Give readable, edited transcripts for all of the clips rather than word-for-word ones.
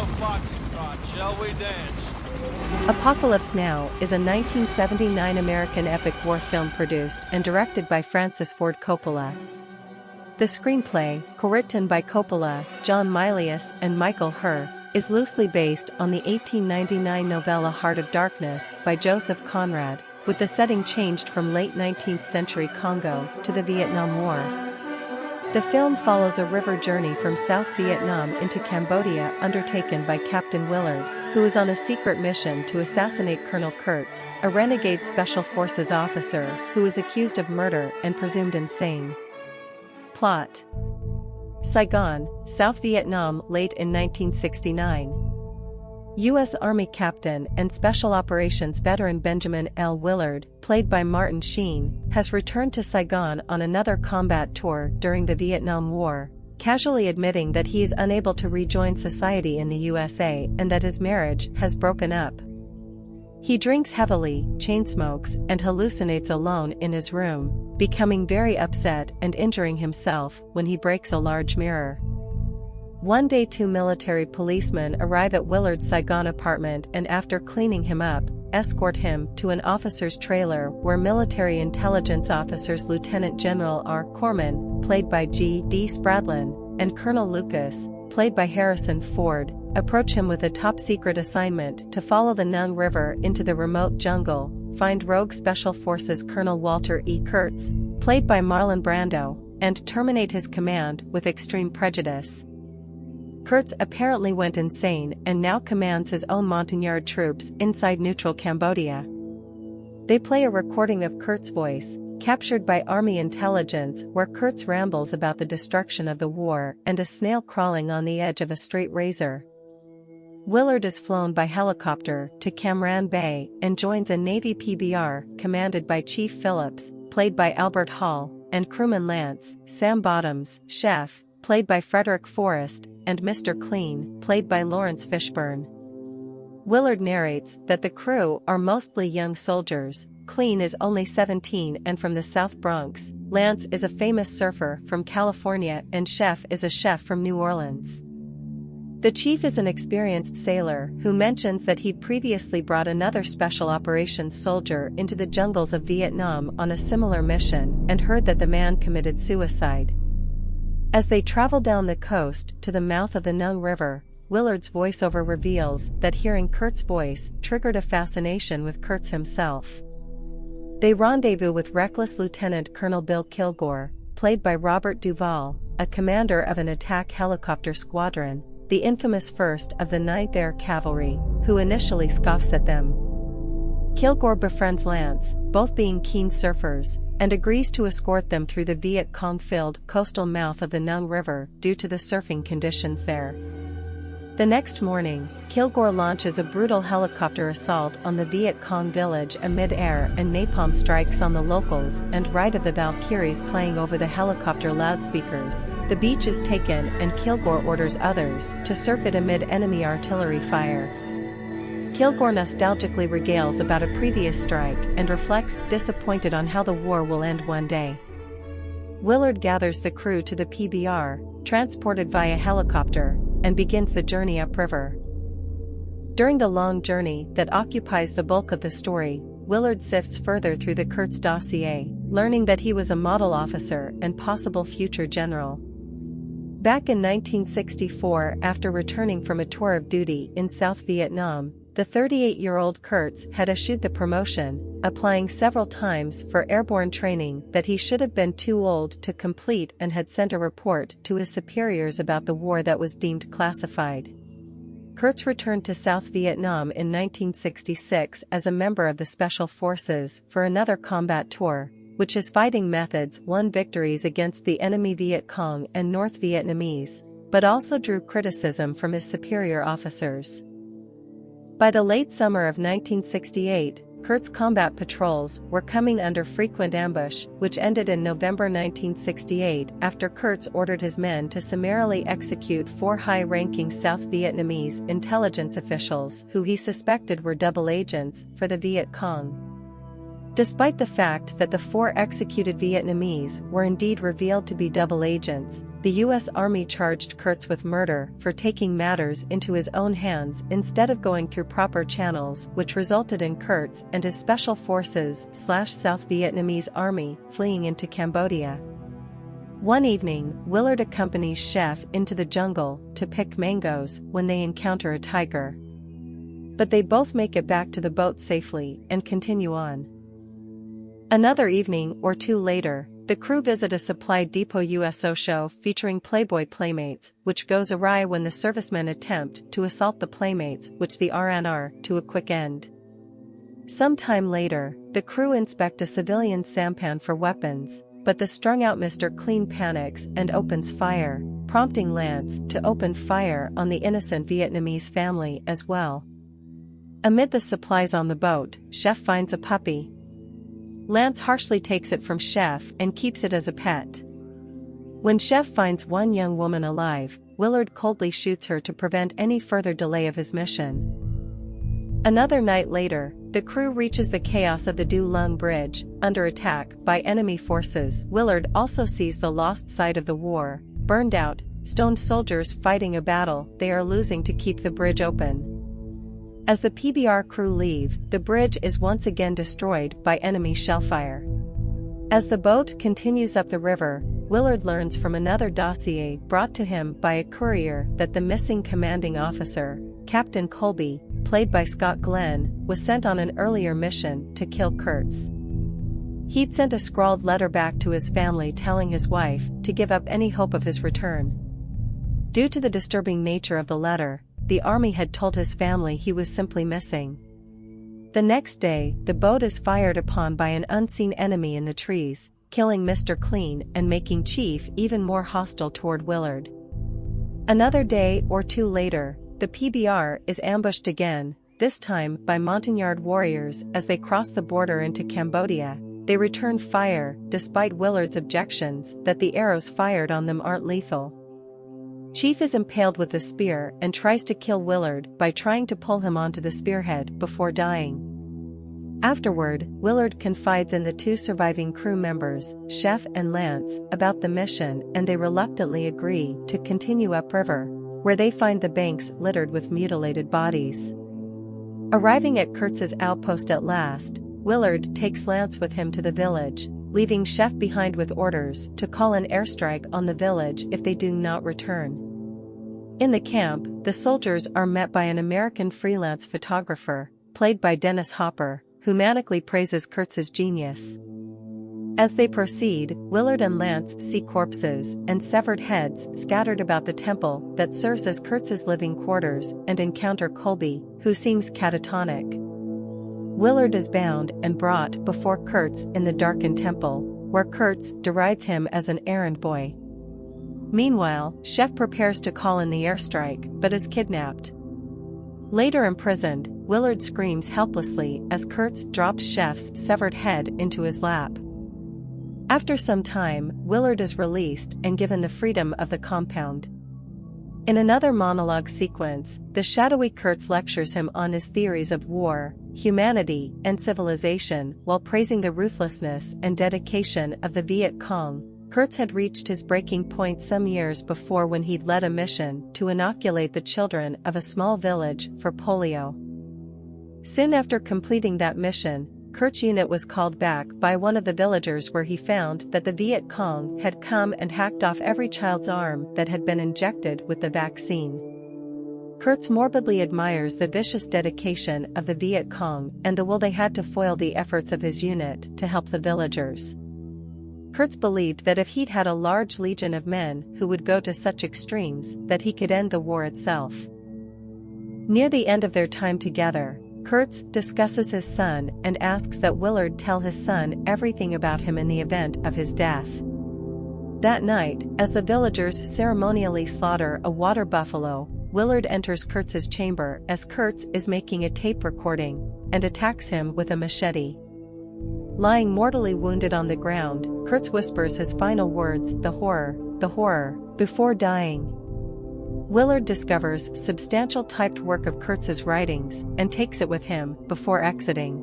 foxtrot, shall we dance? Apocalypse Now is a 1979 American epic war film produced and directed by Francis Ford Coppola. The screenplay, co-written by Coppola, John Milius and Michael Herr, is loosely based on the 1899 novella Heart of Darkness by Joseph Conrad, with the setting changed from late 19th century Congo to the Vietnam War. The film follows a river journey from South Vietnam into Cambodia undertaken by Captain Willard, who is on a secret mission to assassinate Colonel Kurtz, a renegade Special Forces officer who is accused of murder and presumed insane. Plot: Saigon, South Vietnam, late in 1969. U.S. Army Captain and Special Operations veteran Benjamin L. Willard, played by Martin Sheen, has returned to Saigon on another combat tour during the Vietnam War, casually admitting that he is unable to rejoin society in the USA and that his marriage has broken up. He drinks heavily, chain smokes, and hallucinates alone in his room, becoming very upset and injuring himself when he breaks a large mirror. One day, two military policemen arrive at Willard's Saigon apartment and, after cleaning him up, escort him to an officer's trailer where military intelligence officers Lieutenant General R. Corman, played by G. D. Spradlin, and Colonel Lucas, played by Harrison Ford, approach him with a top-secret assignment to follow the Nung River into the remote jungle, find rogue Special Forces Colonel Walter E. Kurtz, played by Marlon Brando, and terminate his command with extreme prejudice. Kurtz apparently went insane and now commands his own Montagnard troops inside neutral Cambodia. They play a recording of Kurtz's voice, captured by Army intelligence, where Kurtz rambles about the destruction of the war and a snail crawling on the edge of a straight razor. Willard is flown by helicopter to Cam Ranh Bay and joins a Navy PBR commanded by Chief Phillips, played by Albert Hall, and crewman Lance, Sam Bottoms, Chef, played by Frederick Forrest, and Mr. Clean, played by Lawrence Fishburne. Willard narrates that the crew are mostly young soldiers. Clean is only 17 and from the South Bronx, Lance is a famous surfer from California, and Chef is a chef from New Orleans. The chief is an experienced sailor who mentions that he'd previously brought another special operations soldier into the jungles of Vietnam on a similar mission and heard that the man committed suicide. As they travel down the coast to the mouth of the Nung River, Willard's voiceover reveals that hearing Kurtz's voice triggered a fascination with Kurtz himself. They rendezvous with reckless Lieutenant Colonel Bill Kilgore, played by Robert Duvall, a commander of an attack helicopter squadron, the infamous 1st of the 9th Air Cavalry, who initially scoffs at them. Kilgore befriends Lance, both being keen surfers, and agrees to escort them through the Viet Cong-filled coastal mouth of the Nung River due to the surfing conditions there. The next morning, Kilgore launches a brutal helicopter assault on the Viet Cong village amid-air, and napalm strikes on the locals and Ride of the Valkyries playing over the helicopter loudspeakers. The beach is taken and Kilgore orders others to surf it amid enemy artillery fire. Kilgore nostalgically regales about a previous strike and reflects disappointed on how the war will end one day. Willard gathers the crew to the PBR, transported via helicopter, and begins the journey upriver. During the long journey that occupies the bulk of the story, Willard sifts further through the Kurtz dossier, learning that he was a model officer and possible future general. Back in 1964, after returning from a tour of duty in South Vietnam, the 38-year-old Kurtz had eschewed the promotion, applying several times for airborne training that he should have been too old to complete, and had sent a report to his superiors about the war that was deemed classified. Kurtz returned to South Vietnam in 1966 as a member of the Special Forces for another combat tour, which his fighting methods won victories against the enemy Viet Cong and North Vietnamese, but also drew criticism from his superior officers. By the late summer of 1968, Kurtz's combat patrols were coming under frequent ambush, which ended in November 1968 after Kurtz ordered his men to summarily execute 4 high-ranking South Vietnamese intelligence officials who he suspected were double agents for the Viet Cong. Despite the fact that the 4 executed Vietnamese were indeed revealed to be double agents, the U.S. Army charged Kurtz with murder for taking matters into his own hands instead of going through proper channels, which resulted in Kurtz and his Special Forces/South Vietnamese Army fleeing into Cambodia. One evening, Willard accompanies Chef into the jungle to pick mangoes when they encounter a tiger. But they both make it back to the boat safely and continue on. Another evening or two later, the crew visit a supply depot USO show featuring Playboy Playmates, which goes awry when the servicemen attempt to assault the Playmates, which the RNR to a quick end. Some time later, the crew inspect a civilian sampan for weapons, but the strung-out Mr. Clean panics and opens fire, prompting Lance to open fire on the innocent Vietnamese family as well. Amid the supplies on the boat, Chef finds a puppy. Lance harshly takes it from Chef and keeps it as a pet. When Chef finds one young woman alive, Willard coldly shoots her to prevent any further delay of his mission. Another night later, the crew reaches the chaos of the Du Lung Bridge, under attack by enemy forces. Willard also sees the lost side of the war, burned out, stoned soldiers fighting a battle they are losing to keep the bridge open. As the PBR crew leave, the bridge is once again destroyed by enemy shellfire. As the boat continues up the river, Willard learns from another dossier brought to him by a courier that the missing commanding officer, Captain Colby, played by Scott Glenn, was sent on an earlier mission to kill Kurtz. He'd sent a scrawled letter back to his family telling his wife to give up any hope of his return. Due to the disturbing nature of the letter, the Army had told his family he was simply missing. The next day, the boat is fired upon by an unseen enemy in the trees, killing Mr. Clean and making Chief even more hostile toward Willard. Another day or two later, the PBR is ambushed again, this time by Montagnard warriors as they cross the border into Cambodia. They return fire, despite Willard's objections that the arrows fired on them aren't lethal. Chief is impaled with a spear and tries to kill Willard by trying to pull him onto the spearhead before dying. Afterward, Willard confides in the two surviving crew members, Chef and Lance, about the mission, and they reluctantly agree to continue upriver, where they find the banks littered with mutilated bodies. Arriving at Kurtz's outpost at last, Willard takes Lance with him to the village, leaving Chef behind with orders to call an airstrike on the village if they do not return. In the camp, the soldiers are met by an American freelance photographer, played by Dennis Hopper, who manically praises Kurtz's genius. As they proceed, Willard and Lance see corpses and severed heads scattered about the temple that serves as Kurtz's living quarters and encounter Colby, who seems catatonic. Willard is bound and brought before Kurtz in the darkened temple, where Kurtz derides him as an errand boy. Meanwhile, Chef prepares to call in the airstrike but is kidnapped. Later imprisoned, Willard screams helplessly as Kurtz drops Chef's severed head into his lap. After some time, Willard is released and given the freedom of the compound. In another monologue sequence, the shadowy Kurtz lectures him on his theories of war, humanity, and civilization while praising the ruthlessness and dedication of the Viet Cong. Kurtz had reached his breaking point some years before when he'd led a mission to inoculate the children of a small village for polio. Soon after completing that mission, Kurtz's unit was called back by one of the villagers where he found that the Viet Cong had come and hacked off every child's arm that had been injected with the vaccine. Kurtz morbidly admires the vicious dedication of the Viet Cong and the will they had to foil the efforts of his unit to help the villagers. Kurtz believed that if he'd had a large legion of men who would go to such extremes that he could end the war itself. Near the end of their time together, Kurtz discusses his son and asks that Willard tell his son everything about him in the event of his death. That night, as the villagers ceremonially slaughter a water buffalo, Willard enters Kurtz's chamber as Kurtz is making a tape recording and attacks him with a machete. Lying mortally wounded on the ground, Kurtz whispers his final words, the horror, before dying. Willard discovers substantial typed work of Kurtz's writings and takes it with him before exiting.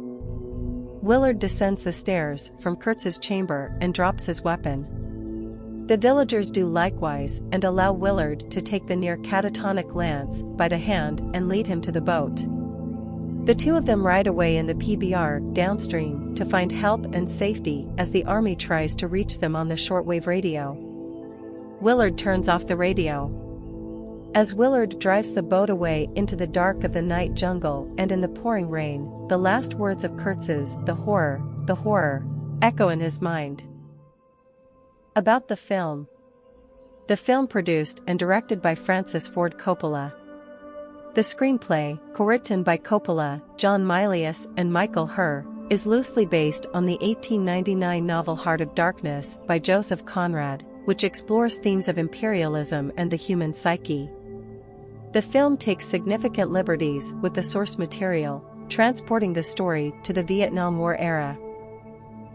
Willard descends the stairs from Kurtz's chamber and drops his weapon. The villagers do likewise and allow Willard to take the near catatonic Lance by the hand and lead him to the boat. The two of them ride away in the PBR downstream to find help and safety as the army tries to reach them on the shortwave radio. Willard turns off the radio. As Willard drives the boat away into the dark of the night jungle and in the pouring rain, the last words of Kurtz's the horror, echo in his mind. About the film. The film produced and directed by Francis Ford Coppola. The screenplay, co-written by Coppola, John Milius and Michael Herr, is loosely based on the 1899 novel Heart of Darkness by Joseph Conrad, which explores themes of imperialism and the human psyche. The film takes significant liberties with the source material, transporting the story to the Vietnam War era.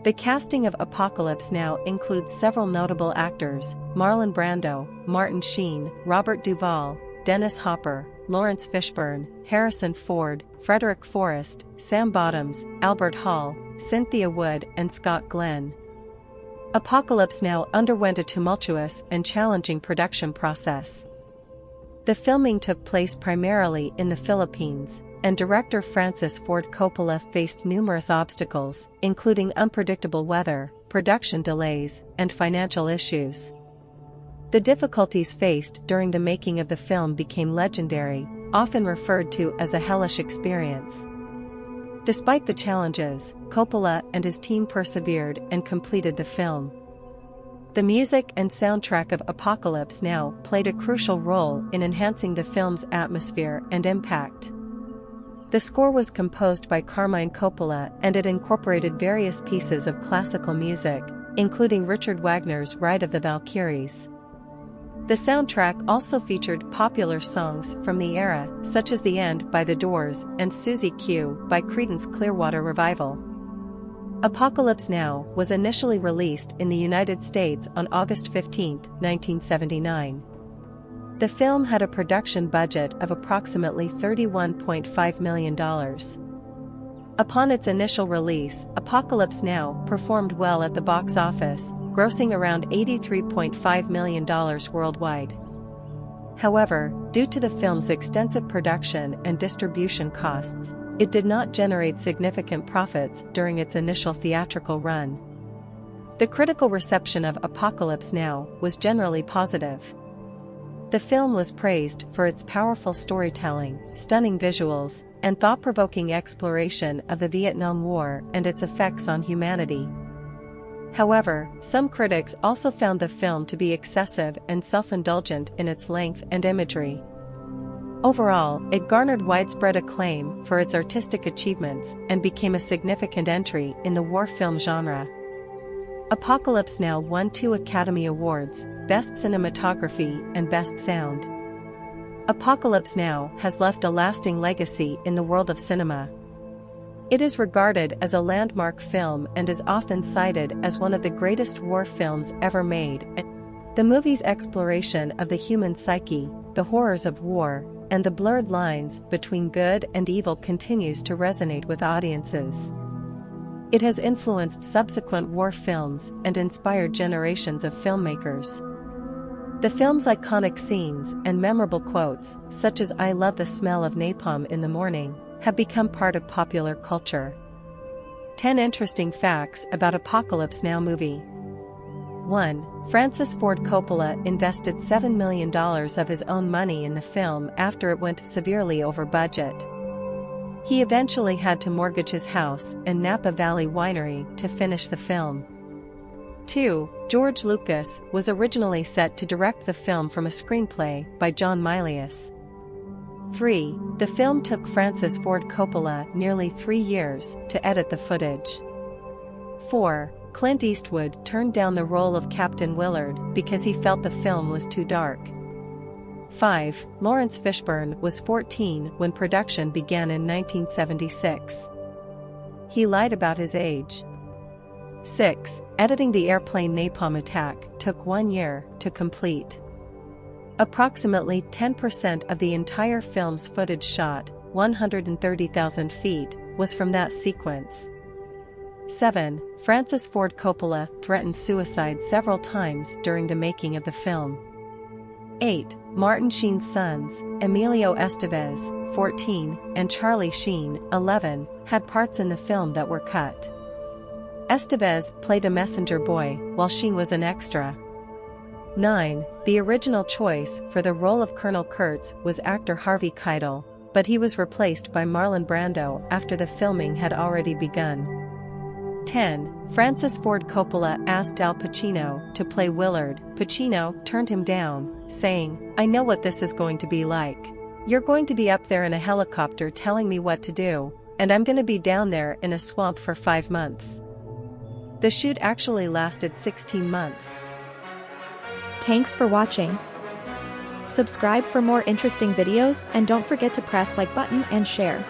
The casting of Apocalypse Now includes several notable actors: Marlon Brando, Martin Sheen, Robert Duvall, Dennis Hopper, Lawrence Fishburne, Harrison Ford, Frederick Forrest, Sam Bottoms, Albert Hall, Cynthia Wood and Scott Glenn. Apocalypse Now underwent a tumultuous and challenging production process. The filming took place primarily in the Philippines, and director Francis Ford Coppola faced numerous obstacles, including unpredictable weather, production delays, and financial issues. The difficulties faced during the making of the film became legendary, often referred to as a hellish experience. Despite the challenges, Coppola and his team persevered and completed the film. The music and soundtrack of Apocalypse Now played a crucial role in enhancing the film's atmosphere and impact. The score was composed by Carmine Coppola and it incorporated various pieces of classical music, including Richard Wagner's Ride of the Valkyries. The soundtrack also featured popular songs from the era, such as The End by The Doors and Susie Q by Creedence Clearwater Revival. Apocalypse Now was initially released in the United States on August 15, 1979. The film had a production budget of approximately $31.5 million. Upon its initial release, Apocalypse Now performed well at the box office, grossing around $83.5 million worldwide. However, due to the film's extensive production and distribution costs, it did not generate significant profits during its initial theatrical run. The critical reception of Apocalypse Now was generally positive. The film was praised for its powerful storytelling, stunning visuals, and thought-provoking exploration of the Vietnam War and its effects on humanity. However, some critics also found the film to be excessive and self-indulgent in its length and imagery. Overall, it garnered widespread acclaim for its artistic achievements and became a significant entry in the war film genre. Apocalypse Now won 2 Academy Awards, Best Cinematography and Best Sound. Apocalypse Now has left a lasting legacy in the world of cinema. It is regarded as a landmark film and is often cited as one of the greatest war films ever made. The movie's exploration of the human psyche, the horrors of war, and the blurred lines between good and evil continues to resonate with audiences. It has influenced subsequent war films and inspired generations of filmmakers. The film's iconic scenes and memorable quotes, such as "I love the smell of napalm in the morning," have become part of popular culture. 10 interesting facts about Apocalypse Now movie. 1. Francis Ford Coppola invested $7 million of his own money in the film after it went severely over budget. He eventually had to mortgage his house and Napa Valley winery to finish the film. 2. George Lucas was originally set to direct the film from a screenplay by John Milius. 3. The film took Francis Ford Coppola nearly 3 years to edit the footage. 4. Clint Eastwood turned down the role of Captain Willard because he felt the film was too dark. 5. Lawrence Fishburne was 14 when production began in 1976. He lied about his age. 6. Editing the airplane napalm attack took 1 year to complete. Approximately 10% of the entire film's footage shot, 130,000 feet, was from that sequence. 7. Francis Ford Coppola threatened suicide several times during the making of the film. 8. Martin Sheen's sons, Emilio Estevez, 14, and Charlie Sheen, 11, had parts in the film that were cut. Estevez played a messenger boy, while Sheen was an extra. 9. The original choice for the role of Colonel Kurtz was actor Harvey Keitel, but he was replaced by Marlon Brando after the filming had already begun. 10. Francis Ford Coppola asked Al Pacino to play Willard. Pacino turned him down, saying, "I know what this is going to be like. You're going to be up there in a helicopter telling me what to do, and I'm going to be down there in a swamp for 5 months." The shoot actually lasted 16 months. Thanks for watching. Subscribe for more interesting videos and don't forget to press like button and share.